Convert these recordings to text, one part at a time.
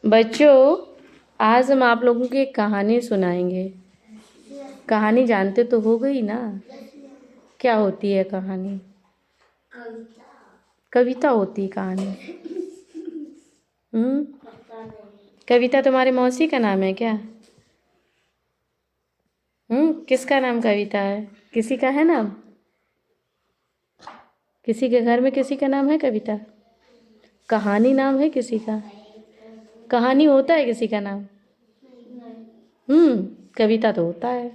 बच्चों, आज हम आप लोगों को एक कहानी सुनाएंगे। कहानी जानते तो हो गई ना? क्या होती है कहानी? कविता होती है कहानी। हम्म। कविता तुम्हारी मौसी का नाम है क्या? किसका नाम कविता है? किसी का है नाम? किसी के घर में किसी का नाम है कविता? कहानी नाम है किसी का? कहानी होता है किसी का नाम? कविता तो होता है।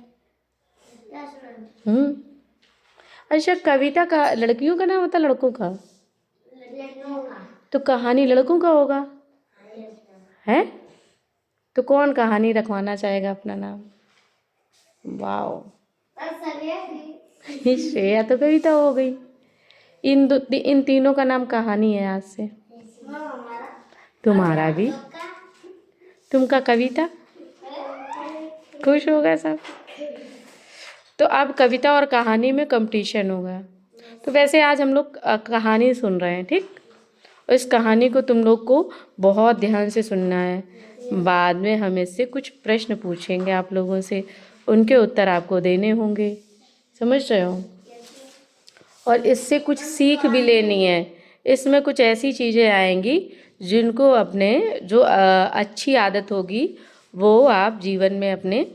हम्म। अच्छा, कविता का लड़कियों का नाम होता है लड़कों का? तो कहानी लड़कों का होगा है? तो कौन कहानी रखवाना चाहेगा अपना नाम? वाओ, श्रेया तो कविता हो गई। इन तीनों का नाम कहानी है आज से। तुम्हारा भी। तुमका कविता। खुश हो गए सब। तो अब कविता और कहानी में कंपटीशन होगा। तो वैसे आज हम लोग कहानी सुन रहे हैं, ठीक? और इस कहानी को तुम लोग को बहुत ध्यान से सुनना है। बाद में हम इससे कुछ प्रश्न पूछेंगे आप लोगों से, उनके उत्तर आपको देने होंगे। समझ रहे हो? और इससे कुछ सीख भी लेनी है। इसमें कुछ ऐसी चीज़ें आएंगी जिनको अपने जो अच्छी आदत होगी वो आप जीवन में अपने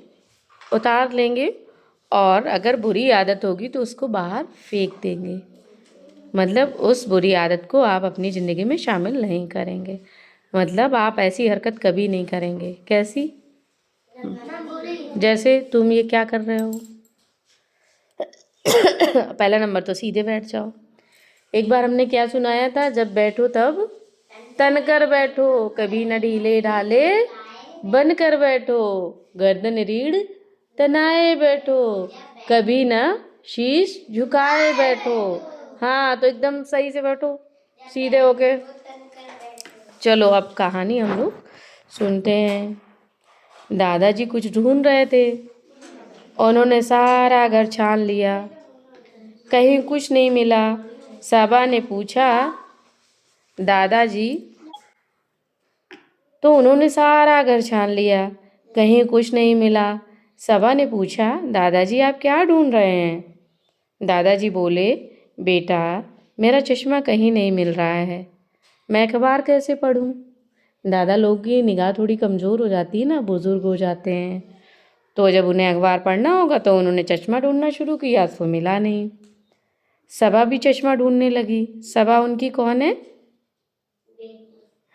उतार लेंगे, और अगर बुरी आदत होगी तो उसको बाहर फेंक देंगे। मतलब उस बुरी आदत को आप अपनी ज़िंदगी में शामिल नहीं करेंगे। मतलब आप ऐसी हरकत कभी नहीं करेंगे। कैसी? जैसे तुम ये क्या कर रहे हो? पहला नंबर तो सीधे बैठ जाओ। एक बार हमने क्या सुनाया था? जब बैठो तब तन कर बैठो, कभी न ढीले ढाले बन कर बैठो, गर्दन रीढ़ तनाए बैठो, कभी न शीश झुकाए बैठो। हाँ, तो एकदम सही से बैठो, सीधे होके। चलो अब कहानी हम लोग सुनते हैं। दादाजी कुछ ढूंढ रहे थे। उन्होंने सारा घर छान लिया, कहीं कुछ नहीं मिला। सबा ने पूछा दादाजी, तो उन्होंने सारा घर छान लिया, कहीं कुछ नहीं मिला। सबा ने पूछा दादाजी आप क्या ढूंढ रहे हैं? दादाजी बोले बेटा, मेरा चश्मा कहीं नहीं मिल रहा है, मैं अखबार कैसे पढूं? दादा लोग की निगाह थोड़ी कमज़ोर हो जाती है ना, बुज़ुर्ग हो जाते हैं। तो जब उन्हें अखबार पढ़ना होगा तो उन्होंने चश्मा ढूंढना शुरू किया, तो मिला नहीं। सबा भी चश्मा ढूंढने लगी। सबा उनकी कौन है?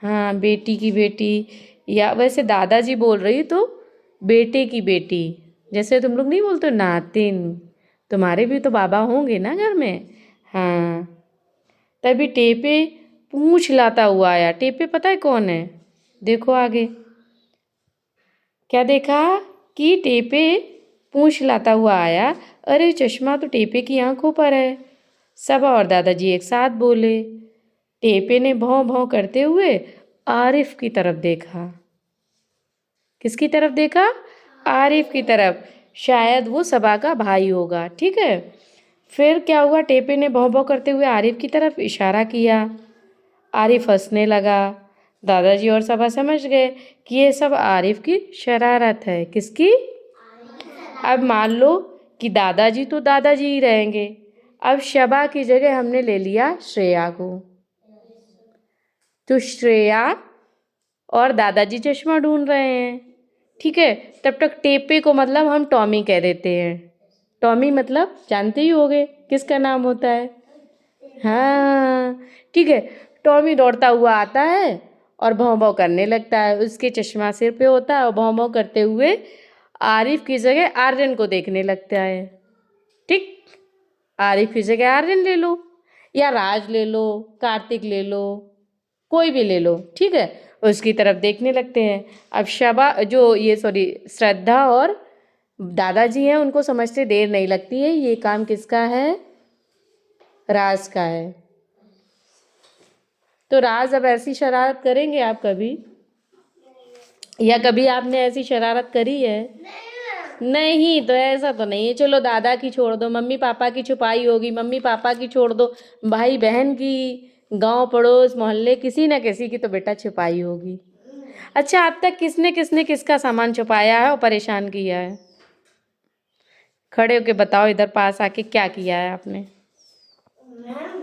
हाँ, बेटी की बेटी, या वैसे दादाजी बोल रही तो बेटे की बेटी। जैसे तुम लोग नहीं बोलते नातिन, तुम्हारे भी तो बाबा होंगे ना घर में। हाँ। तभी टेपे पूंछ लाता हुआ आया। टेपे पता है कौन है? देखो आगे क्या देखा कि टेपे पूंछ लाता हुआ आया। अरे चश्मा तो टेपे की आंखों पर है। सबा और दादाजी एक साथ बोले। टेपे ने भौं भौं करते हुए आरिफ की तरफ देखा। किसकी तरफ देखा? आरिफ की तरफ। शायद वो सबा का भाई होगा, ठीक है। फिर क्या हुआ? टेपे ने भौं भौं करते हुए आरिफ की तरफ इशारा किया। आरिफ हंसने लगा। दादाजी और सबा समझ गए कि ये सब आरिफ की शरारत है। किसकी? अब मान लो कि दादाजी तो दादाजी ही रहेंगे। अब शबा की जगह हमने ले लिया श्रेया को। तो श्रेया और दादाजी चश्मा ढूंढ रहे हैं, ठीक है। तब तक टेपे को मतलब हम टॉमी कह देते हैं। टॉमी मतलब जानते ही होगे किसका नाम होता है। हाँ, ठीक है। टॉमी दौड़ता हुआ आता है और भौं भौं करने लगता है। उसके चश्मा सिर पे होता है और भौं भौं करते हुए आरिफ की जगह आर्यन को देखने लगता है, ठीक। आरिफ की जगह आर्यन ले लो, या राज ले लो, कार्तिक ले लो, कोई भी ले लो, ठीक है। उसकी तरफ देखने लगते हैं। अब शबा जो ये सॉरी श्रद्धा और दादाजी हैं, उनको समझते देर नहीं लगती है। ये काम किसका है? राज का है। तो राज अब ऐसी शरारत करेंगे आप कभी, या कभी आपने ऐसी शरारत करी है? नहीं, तो ऐसा तो नहीं है। चलो दादा की छोड़ दो, मम्मी पापा की छुपाई होगी, मम्मी पापा की छोड़ दो, भाई बहन की, गांव पड़ोस मोहल्ले किसी न किसी की तो बेटा छुपाई होगी। अच्छा, अब तक किसने किसने किसका सामान छुपाया है और परेशान किया है? खड़े होके बताओ, इधर पास आके क्या किया है आपने? मैम,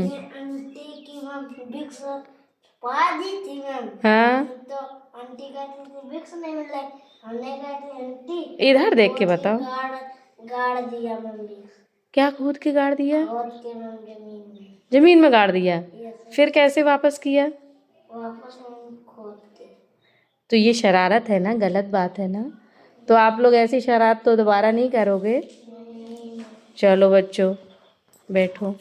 ये आंटी की विक्स छुपा दी थी मैम। हाँ, तो आंटी कहती थी विक्स नहीं मिल रहा है। हमने कहा थी आंटी इधर देख के खोद बताओ। गाड़ गाड़ दिया मैम विक्स। क्या खोद के गाड़ दिया? खोद के मैम जमीन में। जमीन में गाड़ दिया? यस फिर कैसे वापस किया? वापस हम खोद के। तो ये शरारत है ना, गलत बात है ना। तो आप लोग ऐसी शरारत तो दोबारा नहीं करोगे। नहीं, चलो बच्चों, बैठो।